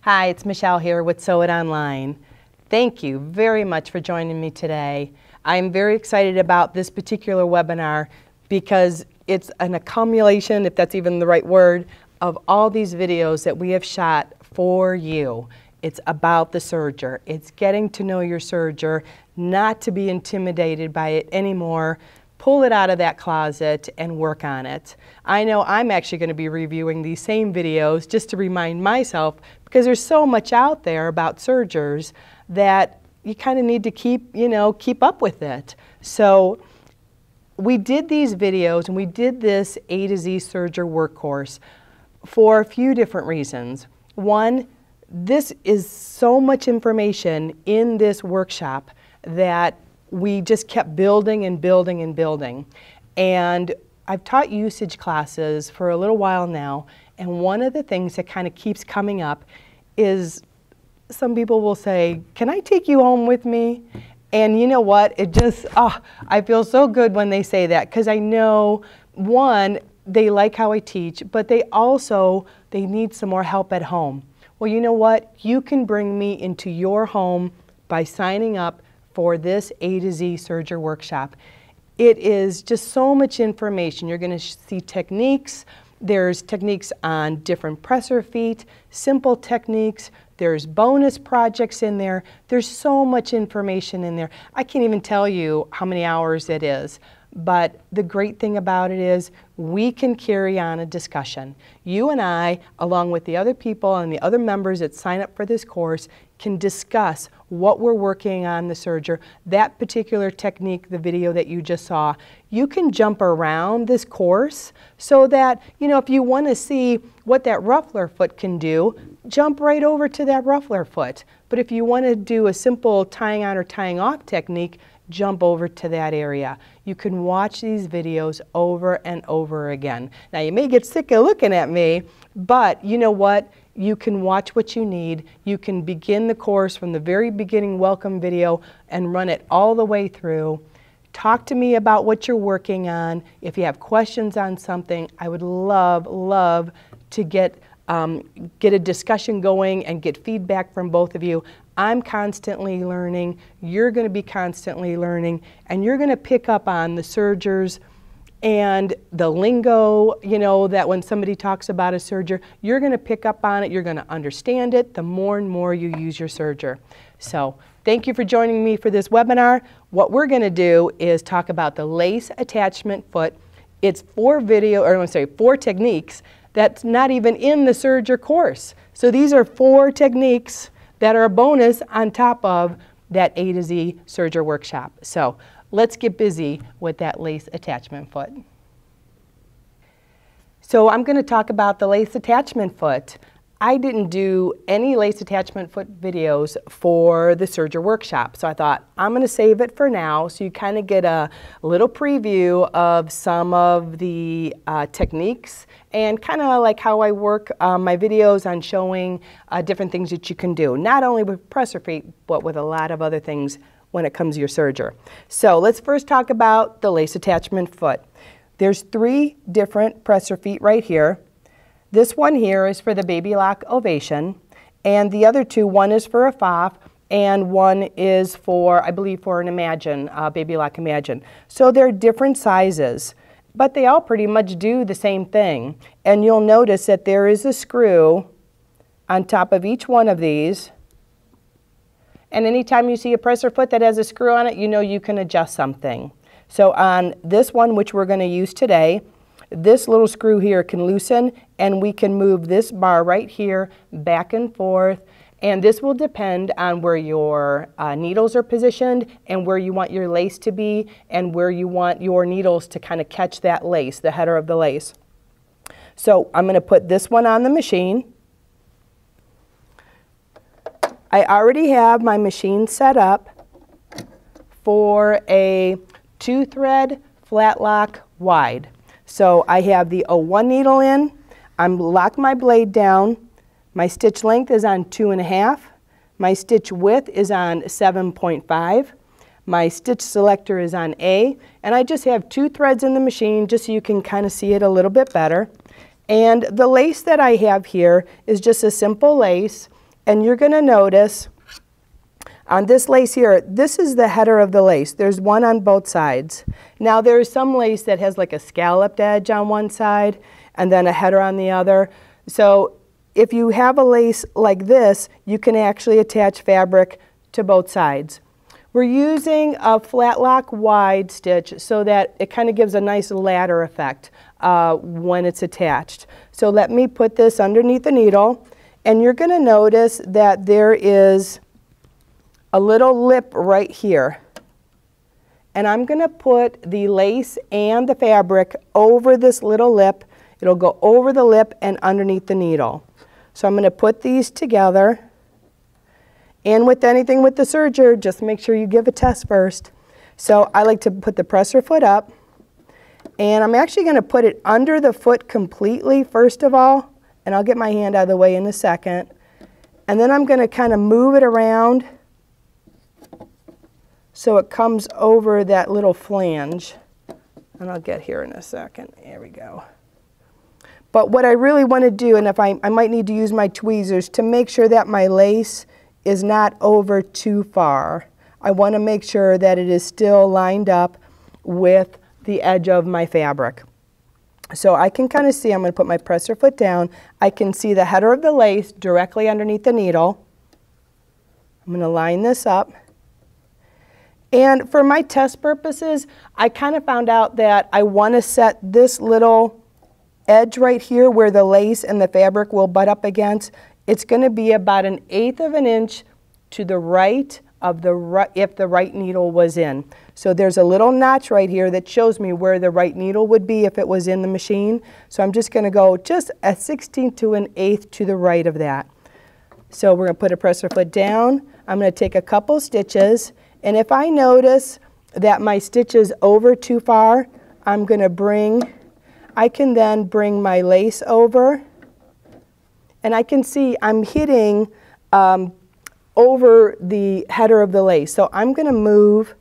Hi, it's Michelle here with Sew It Online. Thank you very much for joining me today. I'm very excited about this particular webinar because it's an accumulation, if that's even the right word, of all these videos that we have shot for you. It's about the serger. It's getting to know your serger, not to be intimidated by it anymore. Pull it out of that closet and work on it. I know I'm actually going to be reviewing these same videos just to remind myself, because there's so much out there about sergers that you kind of need to keep up with it. So we did these videos and we did this A to Z serger work course for a few different reasons. One, this is so much information in this workshop that we just kept building and building and building. And I've taught usage classes for a little while now, and one of the things that kind of keeps coming up is some people will say, "Can I take you home with me?" And you know what? It just, I feel so good when they say that, because I know, one, they like how I teach, but they need some more help at home. Well, you know what? You can bring me into your home by signing up for this A to Z serger workshop. It is just so much information. You're going to see techniques. There's techniques on different presser feet, simple techniques. There's bonus projects in there. There's so much information in there. I can't even tell you how many hours it is. But the great thing about it is we can carry on a discussion. You and I, along with the other people and the other members that sign up for this course, can discuss what we're working on the serger, that particular technique, the video that you just saw. You can jump around this course so that, if you want to see what that ruffler foot can do, jump right over to that ruffler foot. But if you want to do a simple tying on or tying off technique, jump over to that area. You can watch these videos over and over again. Now, you may get sick of looking at me, but you know what? You can watch what you need. You can begin the course from the very beginning welcome video and run it all the way through. Talk to me about what you're working on. If you have questions on something, I would love to get a discussion going and get feedback from both of you. I'm constantly learning, you're going to be constantly learning, and you're going to pick up on the sergers and the lingo, that when somebody talks about a serger, you're going to pick up on it, you're going to understand it the more and more you use your serger. So thank you for joining me for this webinar. What we're going to do is talk about the lace attachment foot. It's 4 techniques that's not even in the serger course. So these are 4 techniques that are a bonus on top of that A to Z serger workshop. So let's get busy with that lace attachment foot. So I'm going to talk about the lace attachment foot. I didn't do any lace attachment foot videos for the serger workshop, so I thought I'm going to save it for now so you kind of get a little preview of some of the techniques and kind of like how I work my videos on showing different things that you can do, not only with presser feet, but with a lot of other things when it comes to your serger. So let's first talk about the lace attachment foot. There's 3 different presser feet right here. This one here is for the Baby Lock Ovation, and the other 2, one is for a FOF, and one is for, I believe, for an Imagine, Baby Lock Imagine. So they're different sizes, but they all pretty much do the same thing. And you'll notice that there is a screw on top of each one of these. And anytime you see a presser foot that has a screw on it, you can adjust something. So on this one, which we're going to use today, this little screw here can loosen, and we can move this bar right here back and forth, and this will depend on where your needles are positioned and where you want your lace to be and where you want your needles to kind of catch that lace, the header of the lace. So I'm going to put this one on the machine. I already have my machine set up for a 2-thread flat lock wide. So I have the 01 needle in, I'm locked my blade down, my stitch length is on 2.5, my stitch width is on 7.5, my stitch selector is on A, and I just have 2 threads in the machine just so you can kind of see it a little bit better. And the lace that I have here is just a simple lace. And you're going to notice on this lace here, this is the header of the lace. There's one on both sides. Now there's some lace that has like a scalloped edge on one side and then a header on the other. So if you have a lace like this, you can actually attach fabric to both sides. We're using a flat lock wide stitch so that it kind of gives a nice ladder effect when it's attached. So let me put this underneath the needle, and you're going to notice that there is a little lip right here. And I'm going to put the lace and the fabric over this little lip. It'll go over the lip and underneath the needle. So I'm going to put these together. And with anything with the serger, just make sure you give a test first. So I like to put the presser foot up. And I'm actually going to put it under the foot completely first of all. And I'll get my hand out of the way in a second. And then I'm going to kind of move it around so it comes over that little flange. And I'll get here in a second. There we go. But what I really want to do, and if I might need to use my tweezers to make sure that my lace is not over too far. I want to make sure that it is still lined up with the edge of my fabric. So I can kind of see, I'm going to put my presser foot down. I can see the header of the lace directly underneath the needle. I'm going to line this up. And for my test purposes, I kind of found out that I want to set this little edge right here where the lace and the fabric will butt up against. It's going to be about 1/8 of an inch to the right of if the right needle was in. So there's a little notch right here that shows me where the right needle would be if it was in the machine. So I'm just going to go just 1/16 to 1/8 to the right of that. So we're going to put a presser foot down. I'm going to take a couple stitches, and if I notice that my stitch is over too far, I can then bring my lace over. And I can see I'm hitting over the header of the lace. So I'm going to move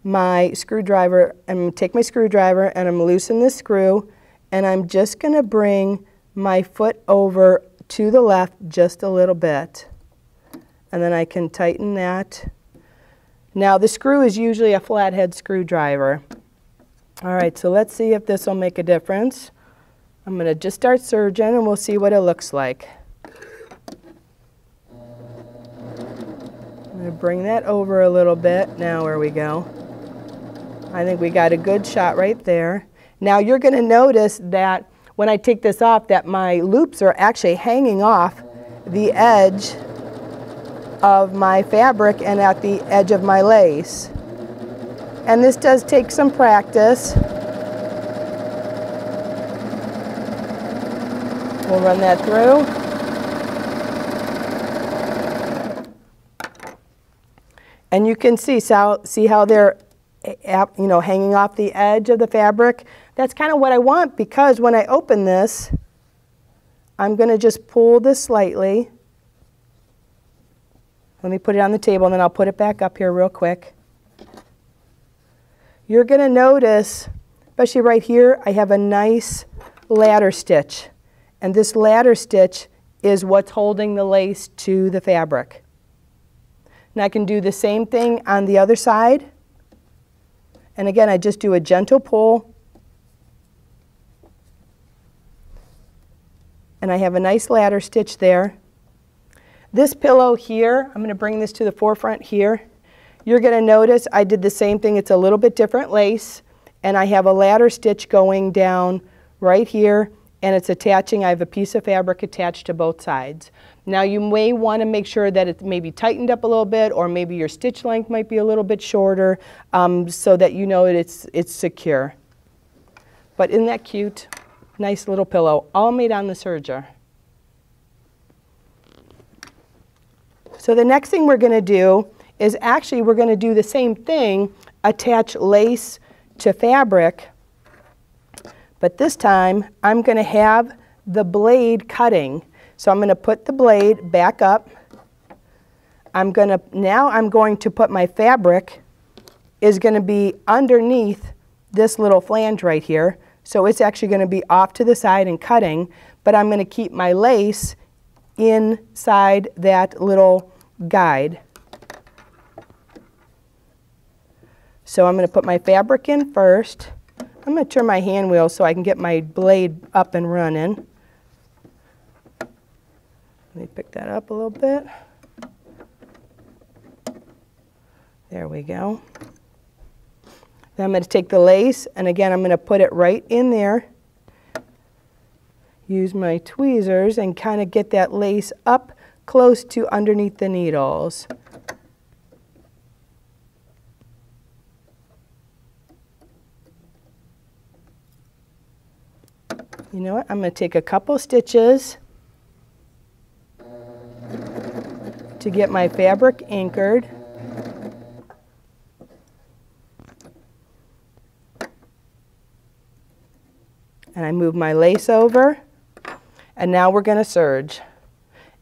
my screwdriver, and take my screwdriver and I'm loosening the screw, and I'm just going to bring my foot over to the left just a little bit. And then I can tighten that. Now the screw is usually a flathead screwdriver. All right, so let's see if this will make a difference. I'm going to just start serging and we'll see what it looks like. I'm going to bring that over a little bit. Now where we go. I think we got a good shot right there. Now you're going to notice that when I take this off that my loops are actually hanging off the edge of my fabric and at the edge of my lace. And this does take some practice. We'll run that through. And you can see how they're hanging off the edge of the fabric. That's kind of what I want, because when I open this, I'm going to just pull this slightly. Let me put it on the table and then I'll put it back up here real quick. You're going to notice, especially right here, I have a nice ladder stitch. And this ladder stitch is what's holding the lace to the fabric. And I can do the same thing on the other side. And again, I just do a gentle pull. And I have a nice ladder stitch there. This pillow here, I'm going to bring this to the forefront here. You're going to notice I did the same thing. It's a little bit different lace. And I have a ladder stitch going down right here. And it's attaching, I have a piece of fabric attached to both sides. Now you may want to make sure that it's maybe tightened up a little bit, or maybe your stitch length might be a little bit shorter, so that you know it's secure. But isn't that cute? Nice little pillow, all made on the serger. So the next thing we're going to do is actually we're going to do the same thing, attach lace to fabric. But this time, I'm going to have the blade cutting. So I'm going to put the blade back up. Now I'm going to put my fabric is going to be underneath this little flange right here. So it's actually going to be off to the side and cutting, but I'm going to keep my lace inside that little guide. So I'm going to put my fabric in first. I'm going to turn my hand wheel so I can get my blade up and running. Let me pick that up a little bit. There we go. Then I'm going to take the lace, and again I'm going to put it right in there. Use my tweezers and kind of get that lace up close to underneath the needles. You know what? I'm going to take a couple stitches to get my fabric anchored. And I move my lace over. And now we're going to serge.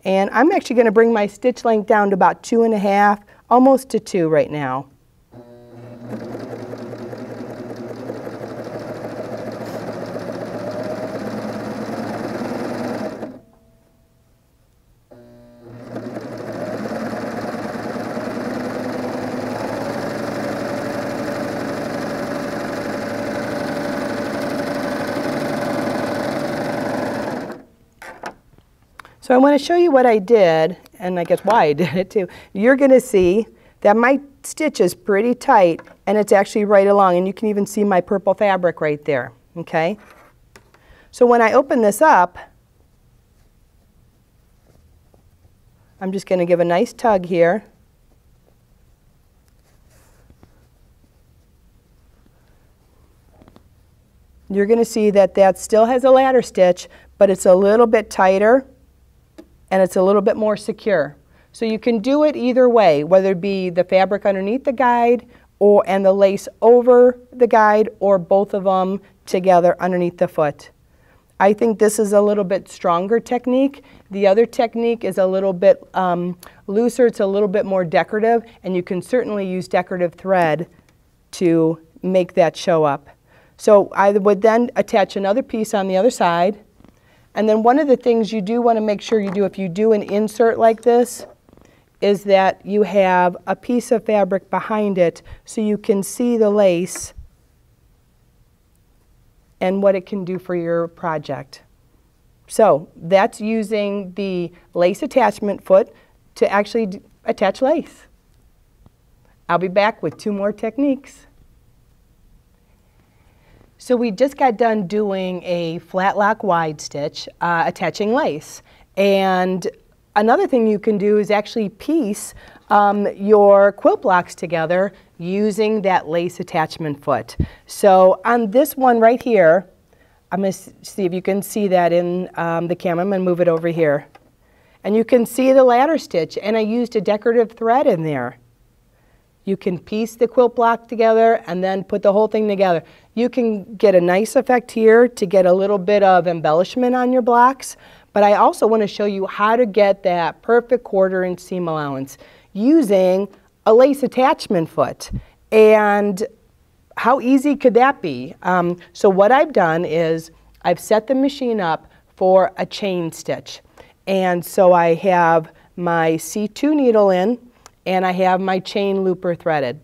And I'm actually going to bring my stitch length down to about 2.5, almost to 2 right now. So I want to show you what I did, and I guess why I did it too. You're going to see that my stitch is pretty tight, and it's actually right along, and you can even see my purple fabric right there, okay? So when I open this up, I'm just going to give a nice tug here. You're going to see that that still has a ladder stitch, but it's a little bit tighter. And it's a little bit more secure. So you can do it either way, whether it be the fabric underneath the guide and the lace over the guide, or both of them together underneath the foot. I think this is a little bit stronger technique. The other technique is a little bit looser. It's a little bit more decorative, and you can certainly use decorative thread to make that show up. So I would then attach another piece on the other side. And then one of the things you do want to make sure you do if you do an insert like this is that you have a piece of fabric behind it so you can see the lace and what it can do for your project. So that's using the lace attachment foot to actually attach lace. I'll be back with 2 more techniques. So we just got done doing a flat lock wide stitch attaching lace. And another thing you can do is actually piece your quilt blocks together using that lace attachment foot. So on this one right here, I'm going to see if you can see that in the camera. I'm going to move it over here. And you can see the ladder stitch, and I used a decorative thread in there. You can piece the quilt block together and then put the whole thing together. You can get a nice effect here to get a little bit of embellishment on your blocks, but I also want to show you how to get that perfect 1/4 inch seam allowance using a lace attachment foot. And how easy could that be? So what I've done is I've set the machine up for a chain stitch. And so I have my C2 needle in, and I have my chain looper threaded.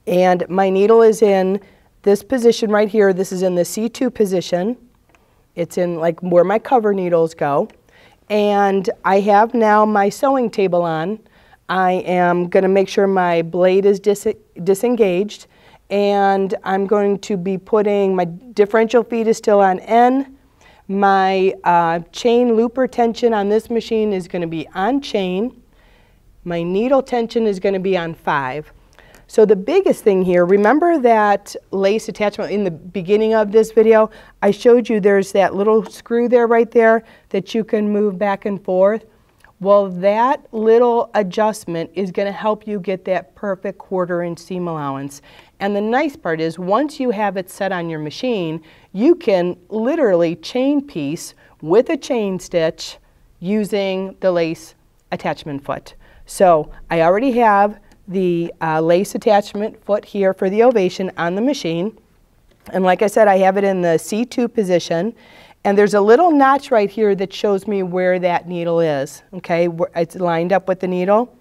And my needle is in this position right here. This is in the C2 position. It's in like where my cover needles go. And I have now my sewing table on. I am going to make sure my blade is disengaged. And I'm going to be putting my differential feed is still on N. My chain looper tension on this machine is going to be on chain. My needle tension is going to be on 5. So the biggest thing here, remember that lace attachment in the beginning of this video? I showed you there's that little screw there right there that you can move back and forth. Well, that little adjustment is going to help you get that perfect 1/4 inch seam allowance. And the nice part is once you have it set on your machine, you can literally chain piece with a chain stitch using the lace attachment foot. So I already have the lace attachment foot here for the ovation on the machine. And like I said, I have it in the C2 position. And there's a little notch right here that shows me where that needle is, okay? It's lined up with the needle.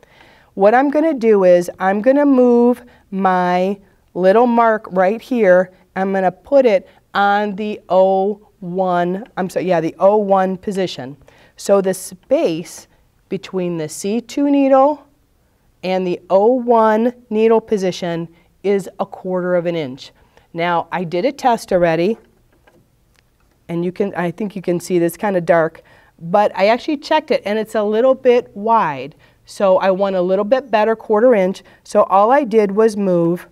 What I'm going to do is I'm going to move my little mark right here. I'm going to put it on the O1, the O1 position. So the space between the C2 needle and the O1 needle position is 1/4 of an inch. Now, I did a test already, and I think you can see this kind of dark, but I actually checked it, and it's a little bit wide. So I want a little bit better 1/4 inch. So all I did was move.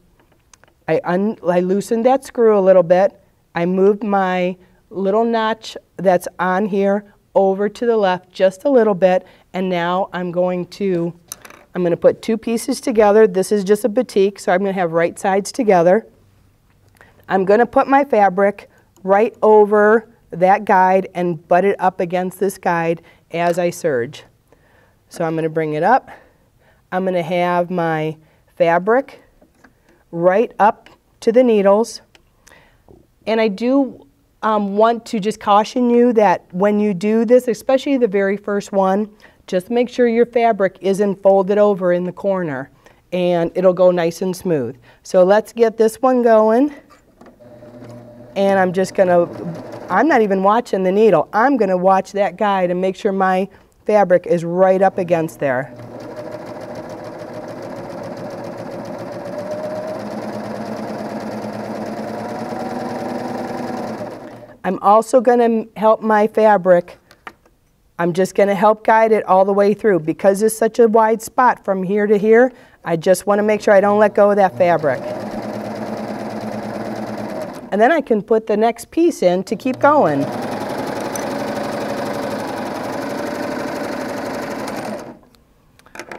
I loosened that screw a little bit. I moved my little notch that's on here over to the left just a little bit, and now I'm going to put 2 pieces together. This is just a batik, so I'm going to have right sides together. I'm going to put my fabric right over that guide and butt it up against this guide as I serge. So I'm going to bring it up. I'm going to have my fabric right up to the needles. And I do want to just caution you that when you do this, especially the very first one, just make sure your fabric isn't folded over in the corner, and it'll go nice and smooth. So let's get this one going. And I'm not even watching the needle. I'm going to watch that guide and make sure my fabric is right up against there. I'm also going to help my fabric. I'm just going to help guide it all the way through. Because it's such a wide spot from here to here, I just want to make sure I don't let go of that fabric. And then I can put the next piece in to keep going.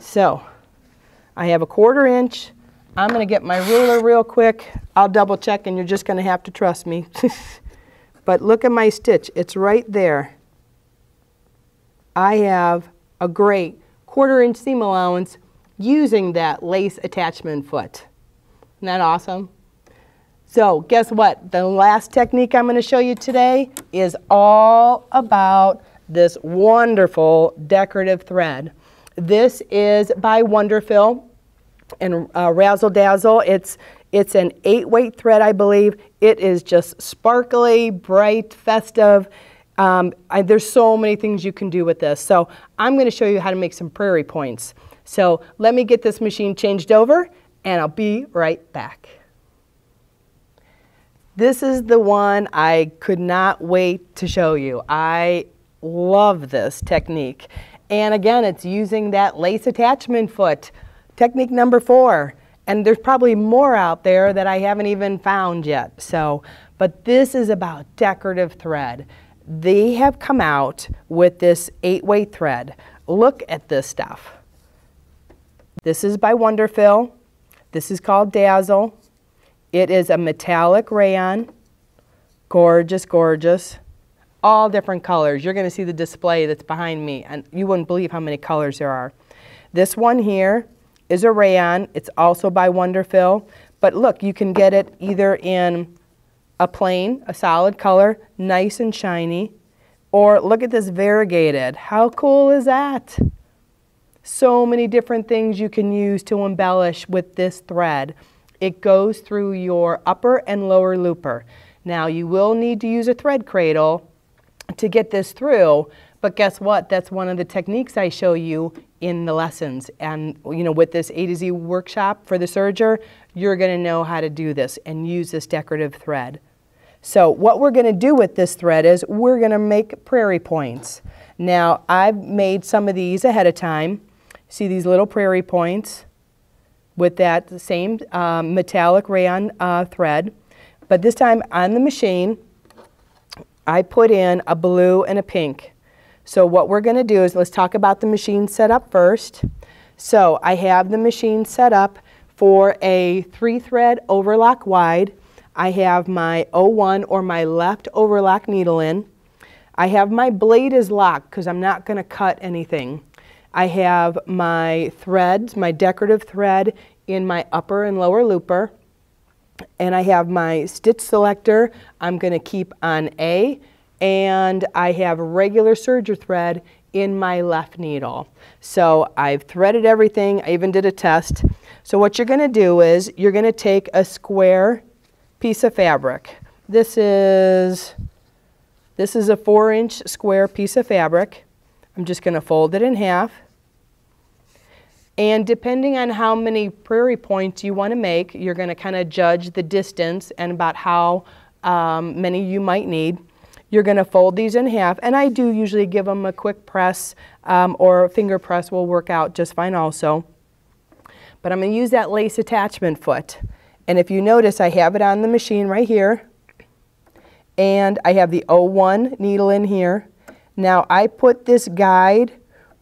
So I have 1/4 inch. I'm going to get my ruler real quick. I'll double check, and you're just going to have to trust me. But look at my stitch. It's right there. I have a great 1/4 inch seam allowance using that lace attachment foot. Isn't that awesome? So guess what? The last technique I'm going to show you today is all about this wonderful decorative thread. This is by Wonderfill and Razzle Dazzle. It's an 8-weight thread, I believe. It is just sparkly, bright, festive. There's so many things you can do with this. So I'm going to show you how to make some prairie points. So let me get this machine changed over, and I'll be right back. This is the one I could not wait to show you. I love this technique. And again, it's using that lace attachment foot, technique number 4. And there's probably more out there that I haven't even found yet. But this is about decorative thread. They have come out with this 8-weight thread. Look at this stuff. This is by Wonderfill. This is called Dazzle. It is a metallic rayon. Gorgeous, gorgeous. All different colors. You're going to see the display that's behind me, and you wouldn't believe how many colors there are. This one here is a rayon. It's also by Wonderfill. But look, you can get it either in a plain, a solid color, nice and shiny, or look at this variegated. How cool is that? So many different things you can use to embellish with this thread. It goes through your upper and lower looper. Now you will need to use a thread cradle to get this through, but guess what? That's one of the techniques I show you in the lessons. And with this A to Z workshop for the serger, you're going to know how to do this and use this decorative thread. So what we're going to do with this thread is we're going to make prairie points. Now I've made some of these ahead of time. See these little prairie points with that same metallic rayon thread. But this time on the machine, I put in a blue and a pink. So what we're going to do is let's talk about the machine setup first. So I have the machine set up for a 3-thread overlock wide. I have my O1 or my left overlock needle in. I have my blade is locked because I'm not going to cut anything. I have my threads, my decorative thread in my upper and lower looper. And I have my stitch selector I'm going to keep on A, and I have regular serger thread in my left needle. So I've threaded everything. I even did a test. So what you're going to do is you're going to take a square piece of fabric. This is a 4-inch square piece of fabric. I'm just going to fold it in half. And depending on how many prairie points you want to make, you're going to kind of judge the distance and about how many you might need. You're going to fold these in half, and I do usually give them a quick press or a finger press will work out just fine also. But I'm going to use that lace attachment foot. And if you notice, I have it on the machine right here. And I have the 01 needle in here. Now I put this guide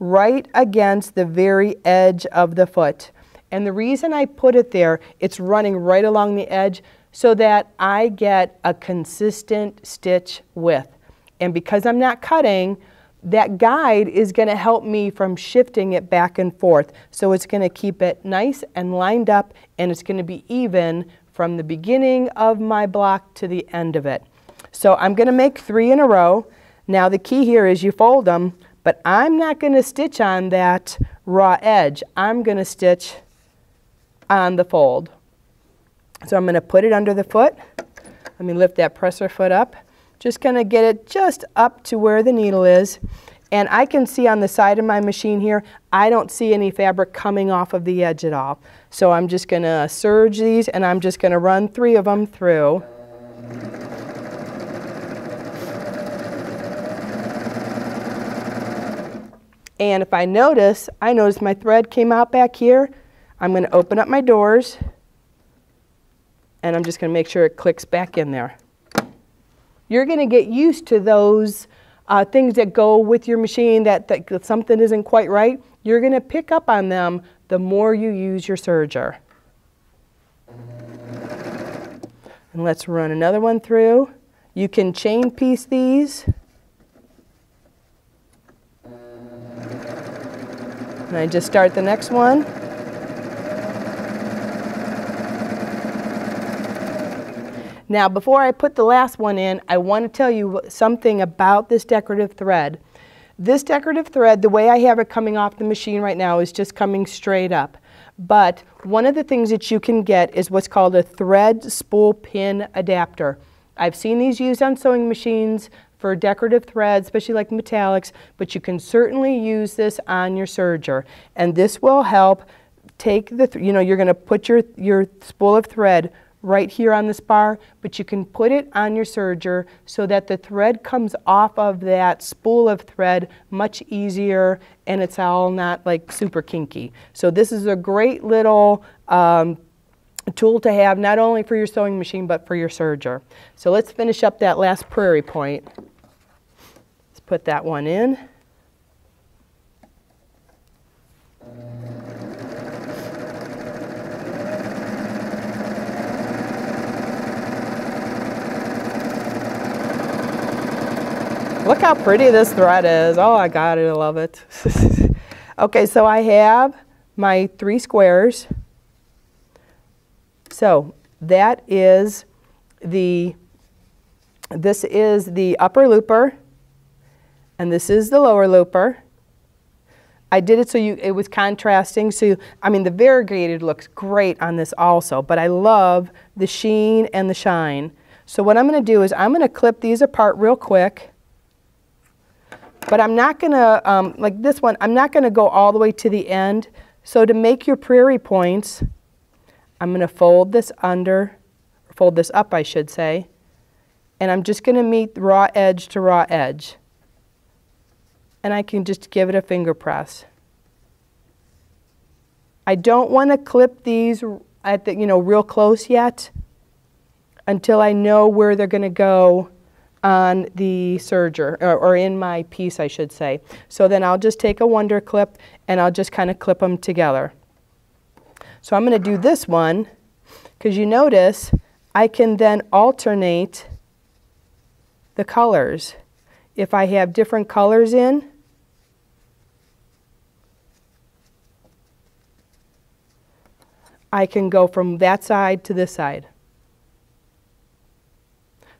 right against the very edge of the foot. And the reason I put it there, it's running right along the edge so that I get a consistent stitch width. And because I'm not cutting, that guide is going to help me from shifting it back and forth. So it's going to keep it nice and lined up, and it's going to be even from the beginning of my block to the end of it. So I'm going to make 3 in a row. Now the key here is you fold them, but I'm not going to stitch on that raw edge. I'm going to stitch on the fold. So I'm going to put it under the foot. Let me lift that presser foot up. Just going to get it just up to where the needle is. And I can see on the side of my machine here, I don't see any fabric coming off of the edge at all. So I'm just going to serge these, and I'm just going to run 3 of them through. And if I notice my thread came out back here, I'm going to open up my doors, and I'm just going to make sure it clicks back in there. You're going to get used to those things that go with your machine that something isn't quite right. You're going to pick up on them the more you use your serger. And let's run another one through. You can chain piece these. And I just start the next one. Now, before I put the last one in, I want to tell you something about this decorative thread. This decorative thread, the way I have it coming off the machine right now, is just coming straight up. But one of the things that you can get is what's called a thread spool pin adapter. I've seen these used on sewing machines for decorative threads, especially like metallics, but you can certainly use this on your serger. And this will help take the, you're going to put your spool of thread right here on this bar, but you can put it on your serger so that the thread comes off of that spool of thread much easier, and it's all not like super kinky. So this is a great little tool to have, not only for your sewing machine but for your serger. So let's finish up that last prairie point. Let's put that one in. Look how pretty this thread is. Oh, I got it. I love it. Okay, so I have my 3 squares. So that is this is the upper looper, and this is the lower looper. I did it so it was contrasting. So, the variegated looks great on this also, but I love the sheen and the shine. So what I'm going to do is I'm going to clip these apart real quick. But I'm not going to, like this one, I'm not going to go all the way to the end. So to make your prairie points, I'm going to fold this up, I should say. And I'm just going to meet raw edge to raw edge. And I can just give it a finger press. I don't want to clip these at the, real close yet until I know where they're going to go on the serger, or in my piece, I should say. So then I'll just take a wonder clip and I'll just kind of clip them together. So I'm going to do this one because you notice I can then alternate the colors. If I have different colors in, I can go from that side to this side.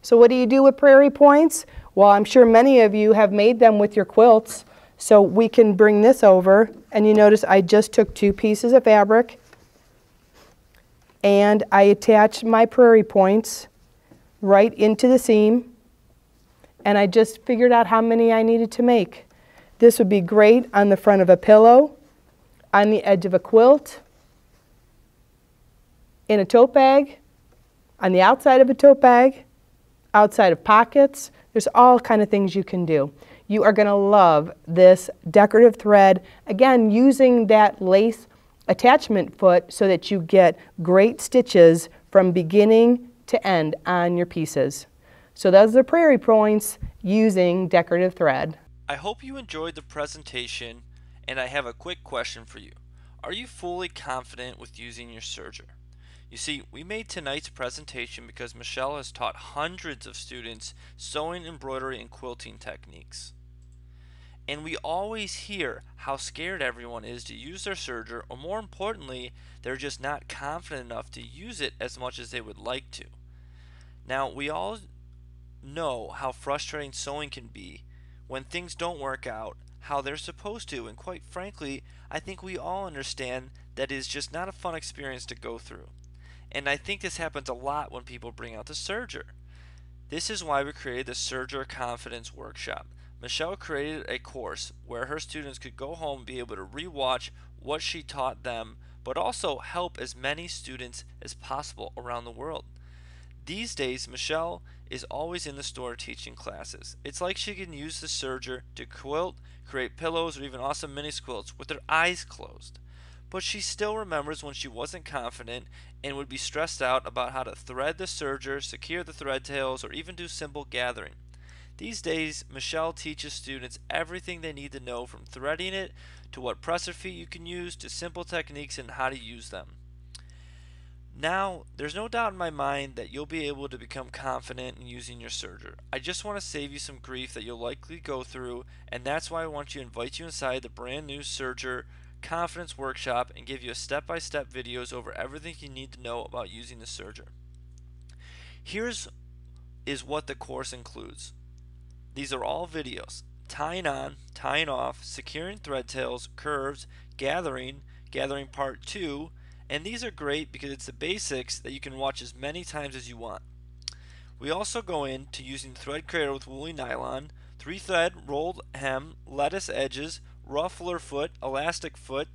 So what do you do with prairie points? Well, I'm sure many of you have made them with your quilts, so we can bring this over, and you notice I just took 2 pieces of fabric and I attached my prairie points right into the seam, and I just figured out how many I needed to make. This would be great on the front of a pillow, on the edge of a quilt, in a tote bag, on the outside of a tote bag, outside of pockets. There's all kind of things you can do. You are going to love this decorative thread, again using that lace attachment foot so that you get great stitches from beginning to end on your pieces. So those are prairie points using decorative thread. I hope you enjoyed the presentation, and I have a quick question for you. Are you fully confident with using your serger? You see, we made tonight's presentation because Michelle has taught hundreds of students sewing, embroidery, and quilting techniques. And we always hear how scared everyone is to use their serger, or more importantly, they're just not confident enough to use it as much as they would like to. Now, we all know how frustrating sewing can be when things don't work out how they're supposed to, and quite frankly, I think we all understand that it is just not a fun experience to go through. And I think this happens a lot when people bring out the serger. This is why we created the Serger Confidence Workshop. Michelle created a course where her students could go home and be able to re-watch what she taught them, but also help as many students as possible around the world. These days, Michelle is always in the store teaching classes. It's like she can use the serger to quilt, create pillows, or even awesome mini quilts with her eyes closed. But she still remembers when she wasn't confident and would be stressed out about how to thread the serger, secure the thread tails, or even do simple gathering. These days, Michelle teaches students everything they need to know, from threading it to what presser feet you can use to simple techniques and how to use them. Now, there's no doubt in my mind that you'll be able to become confident in using your serger. I just want to save you some grief that you'll likely go through, and that's why I want to invite you inside the brand new Serger Confidence Workshop and give you a step-by-step videos over everything you need to know about using the serger. Here's what the course includes. These are all videos: tying on, tying off, securing thread tails, curves, gathering part 2, and these are great because it's the basics that you can watch as many times as you want. We also go into using thread creator with woolly nylon, 3-thread rolled hem, lettuce edges, ruffler foot, elastic foot,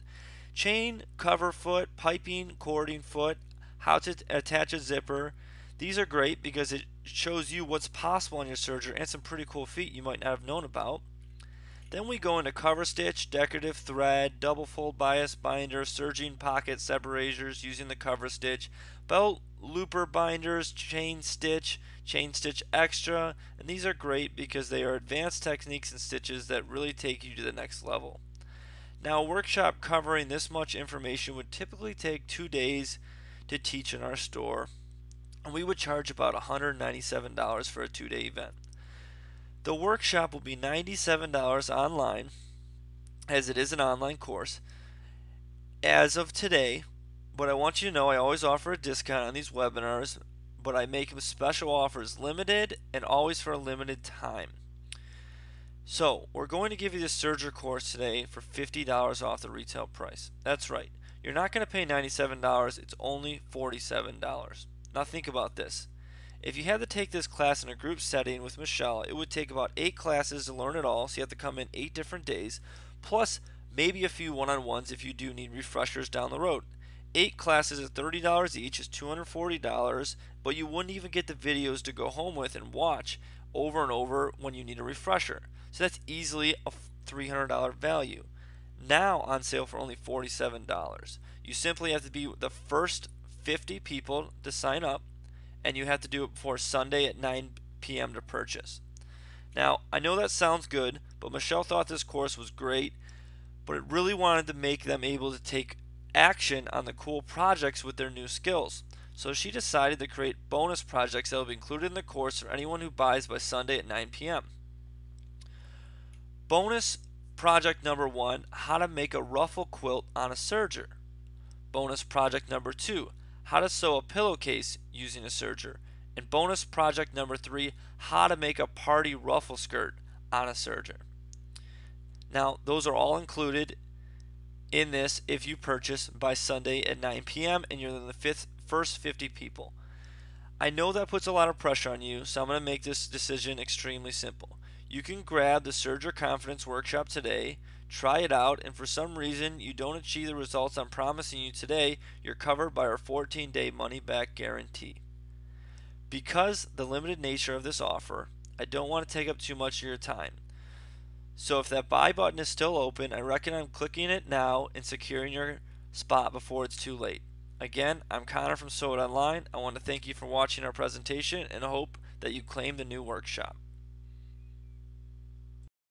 chain cover foot, piping, cording foot, how to attach a zipper. These are great because it shows you what's possible on your serger and some pretty cool feet you might not have known about. Then we go into cover stitch, decorative thread, double fold bias binder, serging pocket separators using the cover stitch, belt looper binders, chain stitch extra, and these are great because they are advanced techniques and stitches that really take you to the next level. Now, a workshop covering this much information would typically take 2 days to teach in our store, and we would charge about $197 for a 2-day event. The workshop will be $97 online, as it is an online course, as of today. But I want you to know I always offer a discount on these webinars, but I make special offers, limited and always for a limited time. So we're going to give you the serger course today for $50 off the retail price. That's right, you're not going to pay $97, it's only $47. Now think about this. If you had to take this class in a group setting with Michelle, it would take about 8 classes to learn it all, so you have to come in 8 different days, plus maybe a few one-on-ones if you do need refreshers down the road. 8 classes at $30 each is $240, but you wouldn't even get the videos to go home with and watch over and over when you need a refresher. So that's easily a $300 value. Now on sale for only $47. You simply have to be the first 50 people to sign up, and you have to do it before Sunday at 9 p.m. to purchase. Now, I know that sounds good, but Michelle thought this course was great, but it really wanted to make them able to take action on the cool projects with their new skills. So she decided to create bonus projects that will be included in the course for anyone who buys by Sunday at 9 p.m. Bonus project number 1, how to make a ruffle quilt on a serger. Bonus project number 2, how to sew a pillowcase using a serger. And bonus project number 3, how to make a party ruffle skirt on a serger. Now, those are all included in this if you purchase by Sunday at 9 p.m. and you're in the first 50 people. I know that puts a lot of pressure on you, so I'm going to make this decision extremely simple. You can grab the Surge Your Confidence workshop today, try it out, and for some reason you don't achieve the results I'm promising you today, you're covered by our 14-day money-back guarantee. Because the limited nature of this offer, I don't want to take up too much of your time. So if that buy button is still open, I recommend clicking it now and securing your spot before it's too late. Again, I'm Connor from Sew It Online. I want to thank you for watching our presentation and I hope that you claim the new workshop.